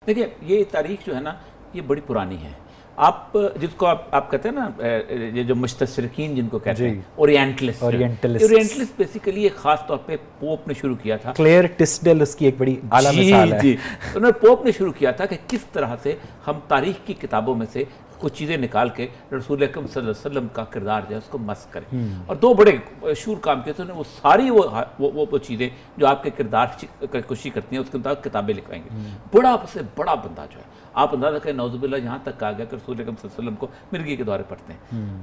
देखिए ये तारीख जो है ना ये बड़ी पुरानी है। आप जिसको आप कहते हैं ना, ये जो मुस्तशरिकीन जिनको कहते हैं, ओरिएंटलिस्ट बेसिकली एक खास तौर पे पोप ने शुरू किया था। क्लेयर टिस्डेल उसकी एक बड़ी आला मिसाल है। जी, उन्होंने पोप ने शुरू किया था कि किस तरह से हम तारीख की किताबों में से कुछ चीज़ें निकाल के रसूल अकरम सल्लल्लाहु अलैहि वसल्लम का किरदार जो है उसको मस्क करें। और दो बड़े शूर काम किए थे उन्होंने। वो सारी वो चीज़ें जो आपके किरदार की कोशिश करती हैं उसके मुताबिक किताबें लिखवाएंगे। बड़ा से बड़ा बंदा जो है, आप अंदाजा करें नौजुबिल्लाह यहाँ तक आ गया कि रसूल अकरम सल्लल्लाहु अलैहि वसल्लम को मिर्गी के दौरे पड़ते हैं।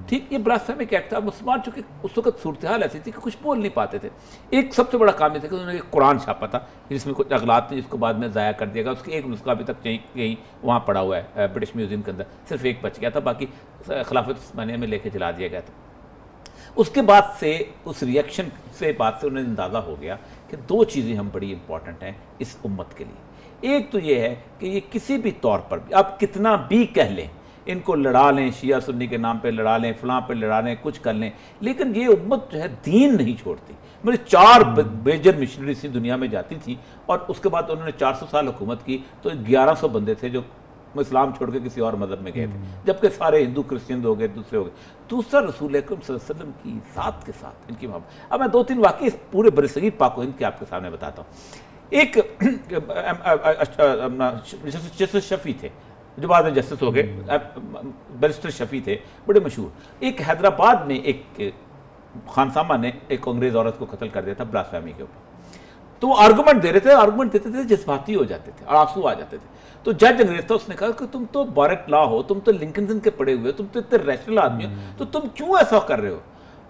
ठीक, ये ब्लास्फेमिक एक्ट था। मुसलमान चूंकि उस वक्त सूरत हाल ऐसी थी कि कुछ बोल नहीं पाते थे। एक सबसे बड़ा काम ये था कि उन्होंने एक कुरान छापा था जिसमें कुछ अगलात थे, जिसको बाद में ज़ाया कर दिया गया। उसकी एक नुस्खा अभी तक कहीं वहाँ पड़ा हुआ है ब्रिटिश म्यूजियम के अंदर, सिर्फ एक बच गया था, बाकी खिलाफत उस्मानिया में लेके जला दिया गया था। उसके बाद से उस रिएक्शन से बात से उन्हें अंदाज़ा हो गया कि दो चीज़ें हम बड़ी इंपॉर्टेंट हैं इस उम्मत के लिए। एक तो ये है कि ये किसी भी तौर पर भी आप कितना भी कह लें, इनको लड़ा लें, शिया सुन्नी के नाम पे लड़ा लें, फलां पे लड़ा लें, कुछ कर लें, लेकिन ये उम्मत जो है दीन नहीं छोड़ती। मेरे 4 मेजर मिशनरी सी दुनिया में जाती थी और उसके बाद उन्होंने 400 साल हुकूमत की तो 1100 बंदे थे जो इस्लाम छोड़ के किसी और मजहब में गए थे, जबकि सारे हिंदू क्रिश्चियन हो गए, दूसरे हो गए। दूसरा रसूल अकरम सल्लल्लाहु अलैहि वसल्लम की ज़ात के साथ इनकी मोहब्बत। अब मैं 2-3 वाक़ये इस पूरे बरसगीर पाक हिंद के आपके सामने बताता हूँ। एक जस्टिस शफी थे जो बाद में जस्टिस हो गए, बैरिस्टर शफी थे, बड़े मशहूर। एक हैदराबाद में एक खानसामा ने एक अंग्रेज़ औरत को कत्ल कर दिया था ब्लास्फेमी के ऊपर। तो वो आर्गूमेंट दे रहे थे, आर्गूमेंट देते थे, जज्बाती हो जाते थे और आंसू आ जाते थे। तो जज अंग्रेज था, उसने कहा कि तुम तो बारेट लॉ हो, तुम तो लिंकन के पढ़े हुए हो, तुम तो इतने रैशनल आदमी हो, तो तुम क्यों ऐसा कर रहे हो?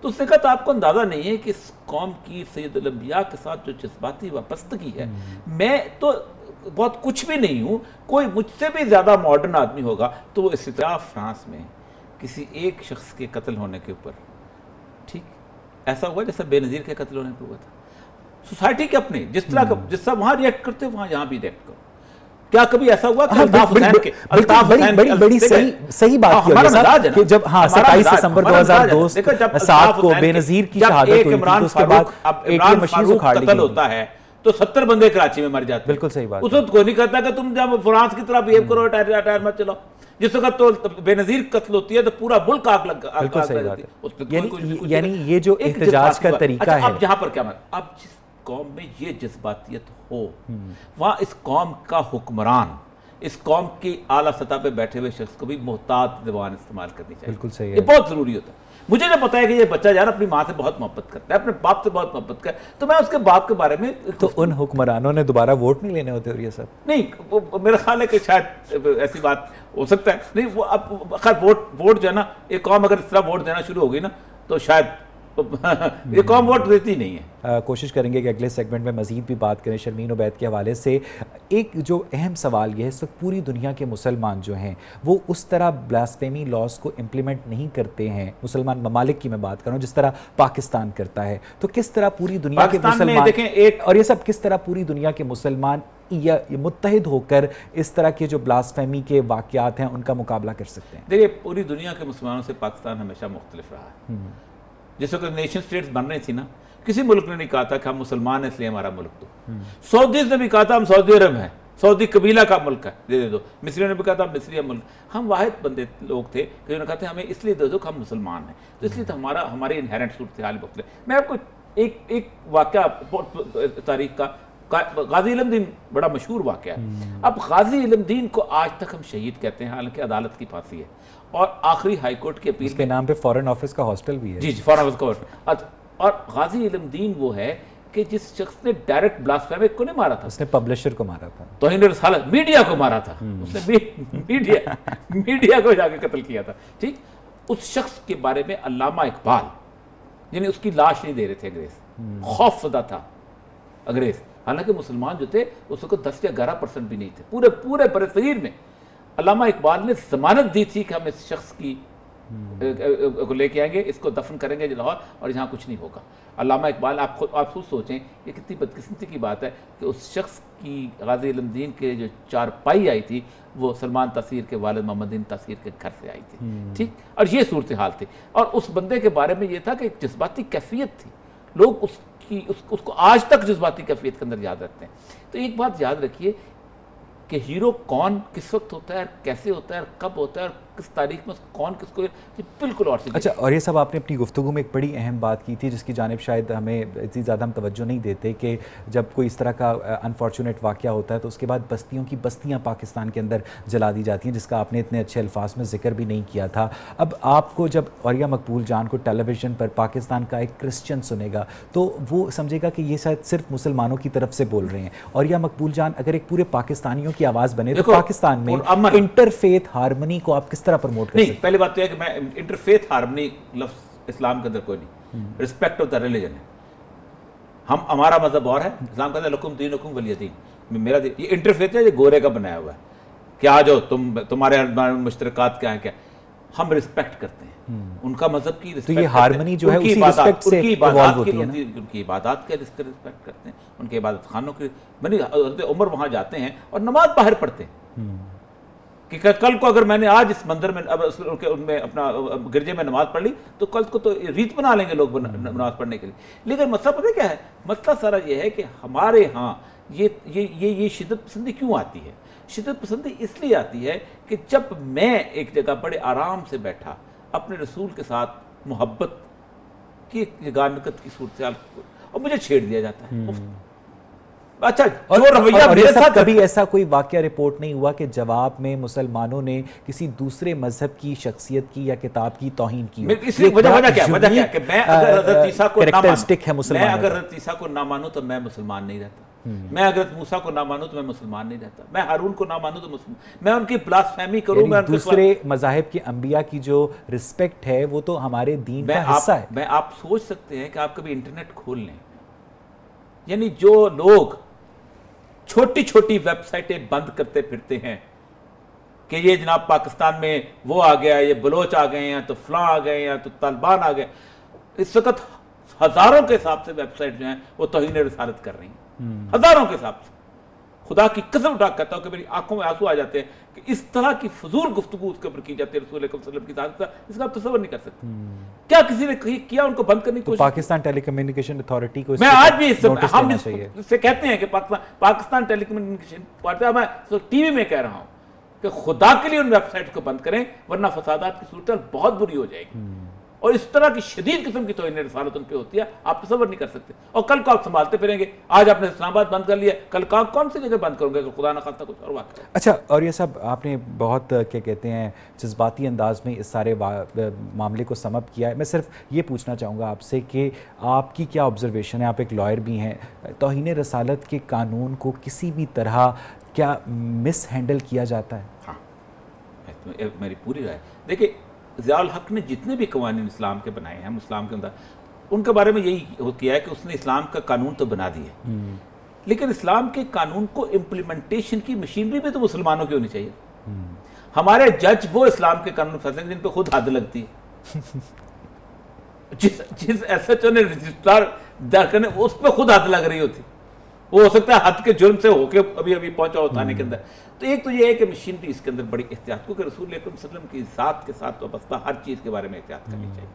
तो उसने कहा तो आपको अंदाज़ा नहीं है कि इस कौम की सैयदुल अंबिया के साथ जो जज्बाती वाबस्तगी है, मैं तो बहुत कुछ भी नहीं हूँ, कोई मुझसे भी ज़्यादा मॉडर्न आदमी होगा तो वो इसी तरह फ्रांस में किसी एक शख्स के कत्ल होने के ऊपर, ठीक ऐसा हुआ जैसा बेनज़ीर के कत्ल होने पर हुआ था। सोसाइटी के अपने जिस तरह वहाँ रिएक्ट करते हो वहाँ यहाँ भी रिएक्ट करो। क्या कभी ऐसा हुआ कि अल्ताफ हुसैन के बड़ी सही बात कि जब 27 दिसंबर 2007 को बेनज़ीर की शहादत हुई थी, उसके बाद एक मशीन उखाड़ ली होता है तो 70 बंदे कराची में मर जाते हैं। बिल्कुल सही बात। उस वक्त कोई नहीं कहता कि तुम जब फ्रांस की तरह बिहेव करो, टायर मत चलाओ। जिस वक्त तो बेनज़ीर कत्ल होती है तो पूरा मुल्क आग लग जाती है। यानी ये जो एहतजाज का तरीका है, अब यहाँ पर क्या अब जिस कौम में ये जज्बातियत हो वहाँ इस कौम का हुक्मरान, इस कौम की आला सतह पे बैठे हुए शख्स को भी मोहतात ज़बान इस्तेमाल करनी चाहिए। बिल्कुल सही है, ये बहुत ज़रूरी होता है। मुझे जब पता है कि ये बच्चा यार अपनी माँ से बहुत मोहब्बत करता है, अपने बाप से बहुत मोहब्बत करता है, तो मैं उसके बाप के बारे में तो उन हुक्मरानों ने दोबारा वोट नहीं लेने होते और ये सब नहीं, मेरा ख्याल है कि शायद ऐसी बात हो सकता है। नहीं वो अब खैर वोट जो है ना, एक कौम अगर इस तरह वोट देना शुरू हो गई ना तो शायद ये कौम वोट देती नहीं है। कोशिश करेंगे कि अगले सेगमेंट में मज़ीद भी बात करें शर्मीन उबैद के हवाले से। एक जो अहम सवाल ये है, इस वक्त पूरी दुनिया के मुसलमान जो हैं वो उस तरह ब्लास्फेमी लॉज को इम्प्लीमेंट नहीं करते हैं, मुसलमान ममालिक की मैं बात कर रहा हूँ, जिस तरह पाकिस्तान करता है। तो किस तरह पूरी दुनिया के मुसलमान देखें और ये सब किस तरह पूरी दुनिया के मुसलमान या मुत्तहिद होकर इस तरह के जो ब्लास्फेमी के वाक़यात हैं उनका मुकाबला कर सकते हैं? देखिए पूरी दुनिया के मुसलमानों से पाकिस्तान हमेशा मुख्तलिफ रहा है। जिस वक्त नेशन स्टेट्स बन रही थी ना, किसी मुल्क ने नहीं कहा था कि हम मुसलमान हैं इसलिए हमारा मुल्क दो। सऊदीज ने भी कहा था हम सऊदी अरब हैं, सऊदी कबीला का मुल्क है, दे दो। मिस्रियों ने भी कहा था मिस्री मुल्क। हम वाहिद बंदे लोग थे कि उन्होंने कहा था हमें इसलिए दे दो कि हम मुसलमान हैं, तो इसलिए तो हमारी इनहेरेंट सूरत हाल मुख्तलिफ। मैं आपको एक वाक़या तारीख का, गाजी इल्म-दीन बड़ा मशहूर वाक़या है। अब गाजी इल्म-दीन को आज तक हम शहीद कहते हैं, हालांकि अदालत की फांसी है और आखिरी हाई कोर्ट की अपील के नाम पे फॉरेन ऑफिस का हॉस्टल भी है। जी फॉरेन ऑफिस का। और गाजी इल्म-दीन वो है कि जिस शख्स ने डायरेक्ट ब्लास्फेमिक को नहीं मारा था, उसने पब्लिशर को मारा था, तौहीन रिसालत मीडिया को मारा था, उसने मीडिया को जाके कत्ल किया था। ठीक, उस शख्स के बारे में अल्लामा इकबाल, यानी उसकी लाश नहीं दे रहे थे अंग्रेज, खौफजदा था अंग्रेज। हालांकि मुसलमान जो थे उस वक्त 10 या 11% भी नहीं थे पूरे बरसगीर में। अल्लामा इकबाल ने जमानत दी थी कि हम इस शख्स की को लेके आएंगे, इसको दफन करेंगे लाहौर और यहाँ कुछ नहीं होगा। अल्लामा इकबाल आप खुद सोचें ये कितनी बदकिस्मती की बात है कि उस शख्स की गाजी इल्म-दीन के जो चारपाई आई थी वो सलमान तासीर के वालिद मोहम्मद तासीर के घर से आई थी। ठीक, और ये सूरत हाल थी। और उस बंदे के बारे में ये था कि एक जज्बाती कैफियत थी, लोग उसको आज तक जज्बाती कैफियत के अंदर याद रखते हैं। तो एक बात याद रखिए कि हीरो कौन किस वक्त होता है, कैसे होता है, कब होता है, किस तारीख में कौन किसको, ये बिल्कुल और अच्छा। और ये सब आपने अपनी गुफ्तगू में एक बड़ी अहम बात की थी जिसकी जानिब शायद हमें इतनी ज़्यादा हम तवज्जो नहीं देते कि जब कोई इस तरह का अनफॉर्चुनेट वाक़या होता है तो उसके बाद बस्तियों की बस्तियाँ पाकिस्तान के अंदर जला दी जाती हैं, जिसका आपने इतने अच्छे अल्फाज में जिक्र भी नहीं किया था। अब आपको जब औरिया मकबूल जान को टेलीविज़न पर पाकिस्तान का एक क्रिश्चियन सुनेगा तो वो समझेगा कि ये शायद सिर्फ मुसलमानों की तरफ से बोल रहे हैं। औरिया मकबूल जान अगर एक पूरे पाकिस्तानियों की आवाज़ बने तो पाकिस्तान में इंटरफेथ हारमनी को आप किस तरह प्रमोट कर सकते हैं? पहली बात तो यह कि मैं इंटरफेथ हार्मनी लफ्ज़ इस्लाम के अंदर कोई नहीं, रिस्पेक्ट ऑफ द रिलीजन है। हम हमारा मजहब और है, इस्लाम के अंदर लकुम दीनुकुम वलिय दीन, मेरा दीन। ये इंटरफेथ है, ये गोरे का बनाया हुआ है कि आ जाओ तुम्हारे मुश्तरकात क्या है, क्या हम रिस्पेक्ट करते हैं उनका मजहब की। तो ये हार्मनी जो है उसी रिस्पेक्ट से इवॉल्व होती है ना? उनकी इबादत के रिस्पेक्ट करते हैं, उनके इबादत खानों की। मैंने हज़रत उमर वहाँ जाते हैं और नमाज बाहर पढ़ते हैं कि कल को अगर मैंने आज इस मंदिर में अब उनमें अपना गिरजे में नमाज पढ़ ली तो कल को तो रीत बना लेंगे लोग नमाज पढ़ने के लिए। लेकिन मसला पता क्या है, मसला सारा ये है कि हमारे यहाँ ये शिद्दत पसंदी क्यों आती है? शिद्दत पसंदी इसलिए आती है कि जब मैं एक जगह बड़े आराम से बैठा अपने रसूल के साथ मोहब्बत की गानकत की सूरत और मुझे छेड़ दिया जाता है। अच्छा, जो रवैया मेरे साथ कभी ऐसा कोई वाकया रिपोर्ट नहीं हुआ कि जवाब में मुसलमानों ने किसी दूसरे मजहब की शख्सियत की या किताब की तौहीन की? वजह क्या कि मैं अगर हज़रत ईसा को ना मानूं, मैं अगर हज़रत ईसा को ना मानूं तो मैं मुसलमान नहीं रहता। मैं अगर मूसा को ना मानूं तो मैं मुसलमान नहीं रहता। मैं हारून को ना मानूं तो मुसलमान, मैं उनकी ब्लास्फेमी करूं, मैं दूसरे मज़ाहिब की अंबिया की जो रिस्पेक्ट है वो तो हमारे दीन का हिस्सा है। मैं आप सोच सकते हैं कि आप कभी इंटरनेट खोल लें, यानी जो लोग छोटी छोटी वेबसाइटें बंद करते फिरते हैं कि ये जनाब पाकिस्तान में वो आ गया, ये बलोच आ गए हैं, तो फलां आ गए हैं, तो तालिबान आ गए। इस वक्त हजारों के हिसाब से वेबसाइट जो हैं वो तौहीन रिसालत कर रही हैं, हजारों के हिसाब से। खुदा की कसम उठा कहता हूं कि मेरी आंखों में आंसू आ जाते हैं कि इस तरह की फजूल गुफ्तगू उसके ऊपर की जाती है रसूल अकरम सल्लल्लाहु अलैहि वसल्लम की तारीफ, इसका आप तसव्वुर नहीं कर सकते। क्या किसी ने किया उनको बंद करने की कोशिश? पाकिस्तान टेलीकम्युनिकेशन अथॉरिटी को मैं आज भी हम इससे कहते हैं कि पाकिस्तान टेलीकम्युनिकेशन, मैं टीवी में कह रहा हूं कि खुदा के लिए उन वेबसाइट को बंद करें वरना फसादात की सूरत बहुत बुरी हो जाएगी। और इस तरह की शदीद किस्म की तौहीन रिसालत उन पे होती है, आप तसव्वुर नहीं कर सकते। और कल को आप संभालते फिरेंगे, आज आपने इस्लामाबाद बंद कर लिया, कल कौन सी जगह बंद करोगे अगर खुदा न खास्ता कुछ और वाक़या। अच्छा, और ये सब आपने बहुत क्या कहते हैं जज्बाती अंदाज में इस सारे मामले को समअप किया है। मैं सिर्फ ये पूछना चाहूँगा आपसे कि आपकी क्या ऑब्जर्वेशन है, आप एक लॉयर भी हैं, तौहीन रिसालत के कानून को किसी भी तरह क्या मिस हैंडल किया जाता है? हाँ, मेरी पूरी राय, देखिए ज़ियाउल हक ने जितने भी कवानीन इस्लाम के बनाए हैं, इस्लाम के अंदर उनके बारे में यही किया है कि उसने इस्लाम का कानून तो बना दिया, लेकिन इस्लाम के कानून को इम्प्लीमेंटेशन की मशीनरी भी तो मुसलमानों की होनी चाहिए। हमारे जज वो इस्लाम के कानून फैसले जिन पे खुद हद लगती है। जिस SHO ने रजिस्ट्रार दर्ज करने उस पर खुद हद लग रही होती, वो हो सकता है हद के जुर्म से होके अभी अभी पहुंचा हो थाने के अंदर। तो एक तो ये है कि मशीनरी इसके अंदर बड़ी एहतियात, क्योंकि रसूल अकरम सल्लल्लाहु अलैहि वसल्लम की ज़ात के साथ वाबस्ता हर चीज़ के बारे में एहतियात करनी चाहिए।